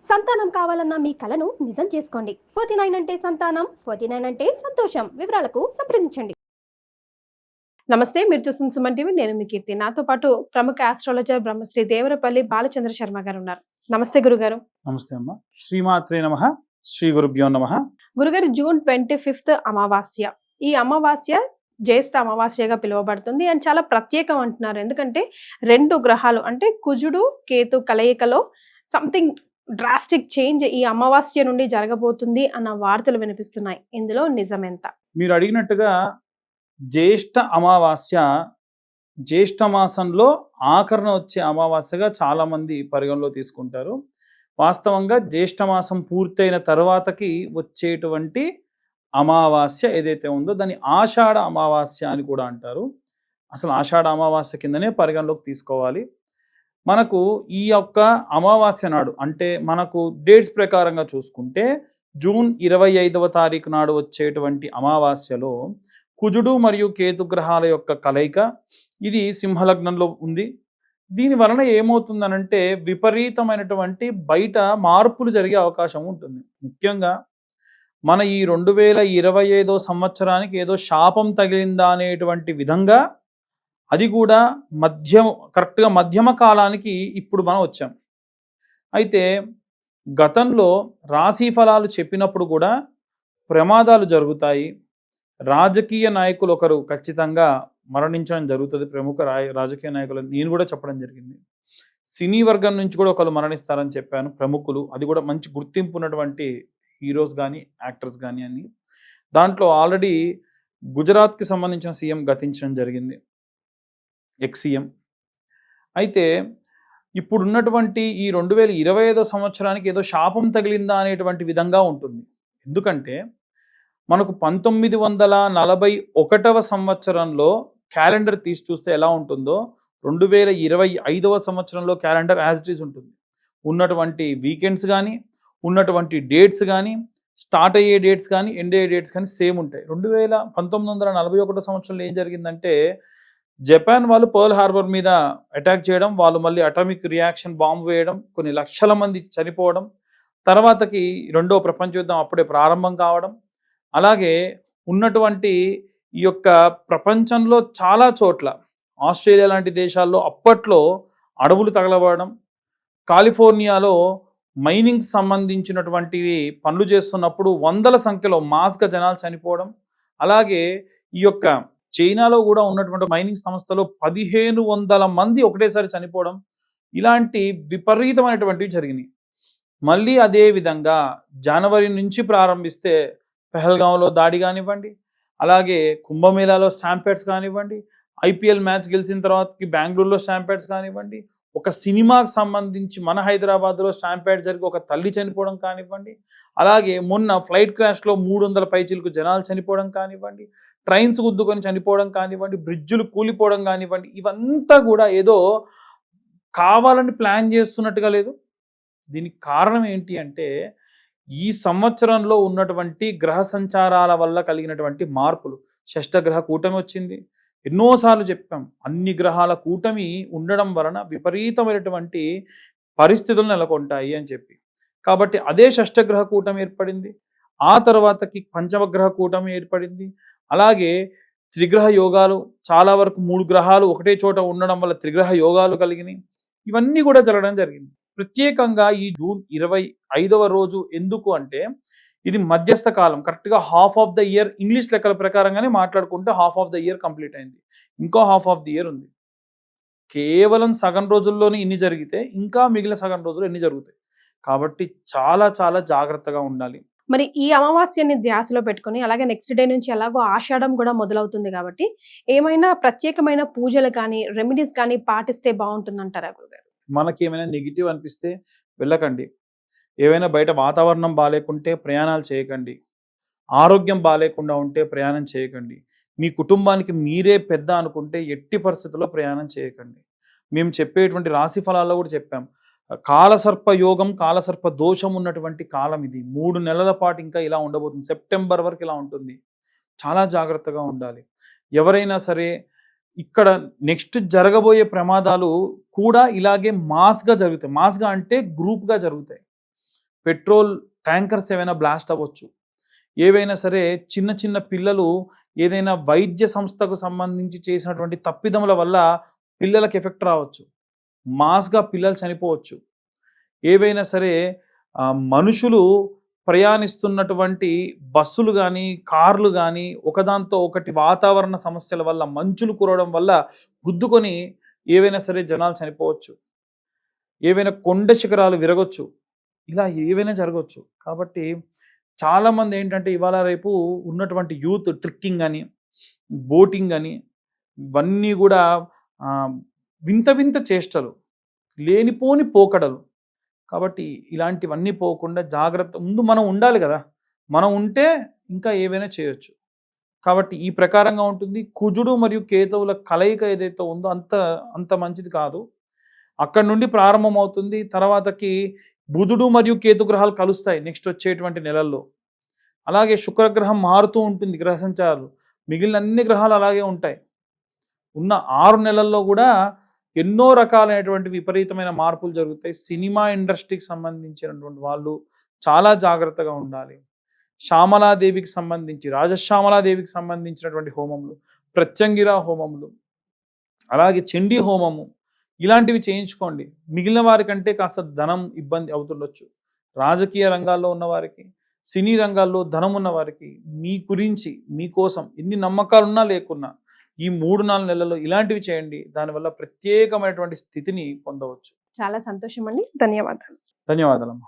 సంతానం కావాలన్న మీ కలను నిజం చేసుకోండి. 49 అంటే సంతానం, 49 అంటే సంతోషం. వివరాలకు సంప్రదించండి. నమస్తే, మీరు చూస్తున్న సుమన్ టీవీ. నేను మీ కీర్తి. నాతో పాటు ప్రముఖ ఆస్ట్రాలజర్ బ్రహ్మశ్రీ దేవరపల్లి బాలచంద్ర శర్మ గారు ఉన్నారు. నమస్తే గురుగారు. నమస్తే అమ్మ. శ్రీమాత్రే నమః. శ్రీ గురుభ్యో నమః. గురుగారు, జూన్ 25 అమావాస్య. ఈ అమావాస్య జ్యేష్ఠ అమావాస్యగా పిలువబడుతుంది అండ్ చాలా ప్రత్యేకం అంటున్నారు. ఎందుకంటే 2 గ్రహాలు అంటే కుజుడు కేతు కలయికలో సంథింగ్ డ్రాస్టిక్ చేంజ్ ఈ అమావాస్య నుండి జరగబోతుంది అన్న వార్తలు వినిపిస్తున్నాయి. ఇందులో నిజమెంత? మీరు అడిగినట్టుగా జ్యేష్ఠ అమావాస్య జ్యేష్ఠ మాసంలో ఆఖరణ వచ్చే అమావాస్యగా చాలా మంది పరిగణలో తీసుకుంటారు. వాస్తవంగా జ్యేష్ఠ మాసం పూర్తయిన తర్వాతకి వచ్చేటువంటి అమావాస్య ఏదైతే ఉందో దాన్ని ఆషాఢ అమావాస్య అని కూడా అంటారు. అసలు ఆషాఢ అమావాస్య కిందనే పరిగణలోకి తీసుకోవాలి. మనకు ఈ యొక్క అమావాస్య నాడు అంటే మనకు డేట్స్ ప్రకారంగా చూసుకుంటే జూన్ 25వ తారీఖు నాడు వచ్చేటువంటి అమావాస్యలో కుజుడు మరియు కేతు గ్రహాల యొక్క కలయిక ఇది సింహలగ్నంలో ఉంది. దీని వలన ఏమవుతుందనంటే విపరీతమైనటువంటి బయట మార్పులు జరిగే అవకాశం ఉంటుంది. ముఖ్యంగా మన ఈ 2025 సంవత్సరానికి ఏదో శాపం తగిలిందా అనేటువంటి విధంగా అది కూడా కరెక్ట్గా మధ్యమ కాలానికి ఇప్పుడు మనం వచ్చాం. అయితే గతంలో రాశి ఫలాలు చెప్పినప్పుడు కూడా ప్రమాదాలు జరుగుతాయి. రాజకీయ నాయకులు ఒకరు ఖచ్చితంగా మరణించడం జరుగుతుంది. ప్రముఖ రాజకీయ నాయకులు నేను కూడా చెప్పడం జరిగింది. సినీ వర్గం నుంచి కూడా ఒకరు మరణిస్తారని చెప్పాను, ప్రముఖులు. అది కూడా మంచి గుర్తింపు ఉన్నటువంటి హీరోస్ కానీ యాక్టర్స్ కానీ అని. దాంట్లో ఆల్రెడీ గుజరాత్కి సంబంధించిన సీఎం గతించడం జరిగింది, ఎక్స్ సీఎం. అయితే ఇప్పుడున్నటువంటి ఈ 2025 సంవత్సరానికి ఏదో శాపం తగిలిందా అనేటువంటి విధంగా ఉంటుంది. ఎందుకంటే మనకు 1941వ సంవత్సరంలో క్యాలెండర్ తీసి చూస్తే ఎలా ఉంటుందో 2025వ సంవత్సరంలో క్యాలెండర్ యాజ్ ఇట్ ఈజ్ ఉంటుంది. ఉన్నటువంటి వీకెండ్స్ కానీ ఉన్నటువంటి డేట్స్ కానీ స్టార్ట్ అయ్యే డేట్స్ కానీ ఎండ్ అయ్యే డేట్స్ కానీ సేమ్ ఉంటాయి. 1941 సంవత్సరంలో ఏం జరిగిందంటే జపాన్ వాళ్ళు పర్ల్ హార్బర్ మీద అటాక్ చేయడం, వాళ్ళు మళ్ళీ అటామిక్ రియాక్షన్ బాంబు వేయడం, కొన్ని లక్షల మంది చనిపోవడం, తర్వాతకి 2వ ప్రపంచ యుద్ధం అప్పుడే ప్రారంభం కావడం. అలాగే ఉన్నటువంటి ఈ యొక్క ప్రపంచంలో చాలా చోట్ల ఆస్ట్రేలియా లాంటి దేశాల్లో అప్పట్లో అడవులు తగలబడడం, కాలిఫోర్నియాలో మైనింగ్ సంబంధించినటువంటివి పనులు చేస్తున్నప్పుడు వందల సంఖ్యలో మాస్గా జనాలు చనిపోవడం, అలాగే ఈ యొక్క చైనాలో కూడా ఉన్నటువంటి మైనింగ్ సంస్థలో 1500 మంది ఒకటేసారి చనిపోవడం, ఇలాంటి విపరీతమైనటువంటివి జరిగినాయి. మళ్ళీ అదే విధంగా జనవరి నుంచి ప్రారంభిస్తే పెహల్గాంలో దాడి కానివ్వండి, అలాగే కుంభమేళాలో స్టాంపేడ్స్ కానివ్వండి, ఐపీఎల్ మ్యాచ్ గెలిచిన తర్వాతకి బెంగళూరులో స్టాంపేడ్స్ కానివ్వండి, ఒక సినిమాకి సంబంధించి మన హైదరాబాద్లో స్టాంపేడ్ జరిగి ఒక తల్లి చనిపోవడం కానివ్వండి, అలాగే మొన్న ఫ్లైట్ క్రాష్లో 300 పైచీలకు జనాలు చనిపోవడం కానివ్వండి, ట్రైన్స్ గుద్దుకొని చనిపోవడం కానివ్వండి, బ్రిడ్జులు కూలిపోవడం కానివ్వండి, ఇవంతా కూడా ఏదో కావాలని ప్లాన్ చేస్తున్నట్టుగా లేదు. దీనికి కారణం ఏంటి అంటే ఈ సంవత్సరంలో ఉన్నటువంటి గ్రహ సంచారాల వల్ల కలిగినటువంటి మార్పులు. షష్టగ్రహ కూటమి వచ్చింది, ఎన్నోసార్లు చెప్పాం. అన్ని గ్రహాల కూటమి ఉండడం వలన విపరీతమైనటువంటి పరిస్థితులు నెలకొంటాయి అని చెప్పి. కాబట్టి అదే షష్టగ్రహ కూటమి ఏర్పడింది. ఆ తర్వాతకి పంచమగ్రహ కూటమి ఏర్పడింది. అలాగే త్రిగ్రహ యోగాలు, చాలా వరకు 3 గ్రహాలు ఒకటే చోట ఉండడం వల్ల త్రిగ్రహ యోగాలు కలిగినాయి. ఇవన్నీ కూడా జరగడం జరిగింది. ప్రత్యేకంగా ఈ జూన్ 25వ రోజు ఎందుకు అంటే ఇది మధ్యస్థ కాలం, కరెక్ట్గా half of the year. English లెక్కల ప్రకారంగానే మాట్లాడుకుంటే half of the year complete అయింది, ఇంకో హాఫ్ ఆఫ్ ది ఇయర్ ఉంది. కేవలం సగం రోజుల్లోనే ఇన్ని జరిగితే ఇంకా మిగిలిన సగం రోజులు ఎన్ని జరుగుతాయి. కాబట్టి చాలా చాలా జాగ్రత్తగా ఉండాలి. మరి ఈ అమావాస్యని ధ్యాసలో పెట్టుకుని అలాగే నెక్స్ట్ డే నుంచి ఎలాగో ఆషాఢం కూడా మొదలవుతుంది కాబట్టి ఏమైనా ప్రత్యేకమైన పూజలు కానీ రెమెడీస్ కానీ పాటిస్తే బాగుంటుందంటారా గురుగారు? మనకి ఏమైనా నెగిటివ్ అనిపిస్తే వెళ్ళకండి. ఏవైనా బయట వాతావరణం బాగాలేకుంటే ప్రయాణాలు చేయకండి. ఆరోగ్యం బాగాలేకుండా ఉంటే ప్రయాణం చేయకండి. మీ కుటుంబానికి మీరే పెద్ద అనుకుంటే ఎట్టి పరిస్థితుల్లో ప్రయాణం చేయకండి. మేము చెప్పేటువంటి రాశి ఫలాల్లో కూడా చెప్పాం. కాలసర్ప యోగం, కాలసర్ప దోషం ఉన్నటువంటి కాలం ఇది. 3 నెలల పాటు ఇంకా ఇలా ఉండబోతుంది. సెప్టెంబర్ వరకు ఇలా ఉంటుంది. చాలా జాగ్రత్తగా ఉండాలి. ఎవరైనా సరే ఇక్కడ నెక్స్ట్ జరగబోయే ప్రమాదాలు కూడా ఇలాగే మాస్గా జరుగుతాయి. మాస్గా అంటే గ్రూప్గా జరుగుతాయి. పెట్రోల్ ట్యాంకర్స్ ఏవైనా బ్లాస్ట్ అవ్వచ్చు, ఏవైనా సరే చిన్న చిన్న పిల్లలు ఏదైనా వైద్య సంస్థకు సంబంధించి చేసినటువంటి తప్పిదముల వల్ల పిల్లలకు ఎఫెక్ట్ రావచ్చు, మాస్గా పిల్లలు చనిపోవచ్చు, ఏవైనా సరే మనుషులు ప్రయాణిస్తున్నటువంటి బస్సులు కానీ కార్లు కానీ ఒకదాంతో ఒకటి వాతావరణ సమస్యల వల్ల మంచులు కురవడం వల్ల గుద్దుకొని ఏవైనా సరే జనాలు చనిపోవచ్చు, ఏవైనా కొండ శిఖరాలు విరగొచ్చు, ఇలా ఏవైనా జరగవచ్చు. కాబట్టి చాలామంది ఏంటంటే ఇవాళ రేపు ఉన్నటువంటి యూత్ ట్రిక్కింగ్ అని బోటింగ్ అని ఇవన్నీ కూడా వింత వింత చేష్టలు, లేనిపోని పోకడలు. కాబట్టి ఇలాంటివన్నీ పోకుండా జాగ్రత్త ముందు మనం ఉండాలి కదా, మనం ఉంటే ఇంకా ఏవైనా చేయొచ్చు. కాబట్టి ఈ ప్రకారంగా ఉంటుంది. కుజుడు మరియు కేతువుల కలయిక ఏదైతే ఉందో అంత మంచిది కాదు. అక్కడి నుండి ప్రారంభమవుతుంది. తర్వాతకి బుధుడు మరియు కేతు గ్రహాలు కలుస్తాయి నెక్స్ట్ వచ్చేటువంటి నెలల్లో. అలాగే శుక్రగ్రహం మారుతూ ఉంటుంది గ్రహ సంచారాలు, మిగిలిన అన్ని గ్రహాలు అలాగే ఉంటాయి. ఉన్న 6 నెలల్లో కూడా ఎన్నో రకాలైనటువంటి విపరీతమైన మార్పులు జరుగుతాయి. సినిమా ఇండస్ట్రీకి సంబంధించినటువంటి వాళ్ళు చాలా జాగ్రత్తగా ఉండాలి. శ్యామలాదేవికి సంబంధించి రాజశ్యామలాదేవికి సంబంధించినటువంటి హోమములు, ప్రత్యంగిర హోమములు, అలాగే చండీ హోమము ఇలాంటివి చేయించుకోండి. మిగిలిన వారికంటే కాస్త ధనం ఇబ్బంది అవుతుండొచ్చు. రాజకీయ రంగాల్లో ఉన్నవారికి, సినీ రంగాల్లో ధనం ఉన్న వారికి మీ గురించి మీకోసం ఎన్ని నమ్మకాలున్నా లేకున్నా ఈ 3-4 నెలల్లో ఇలాంటివి చేయండి. దానివల్ల ప్రత్యేకమైనటువంటి స్థితిని పొందవచ్చు. చాలా సంతోషం అండి. ధన్యవాదాలు. ధన్యవాదాలమ్మా.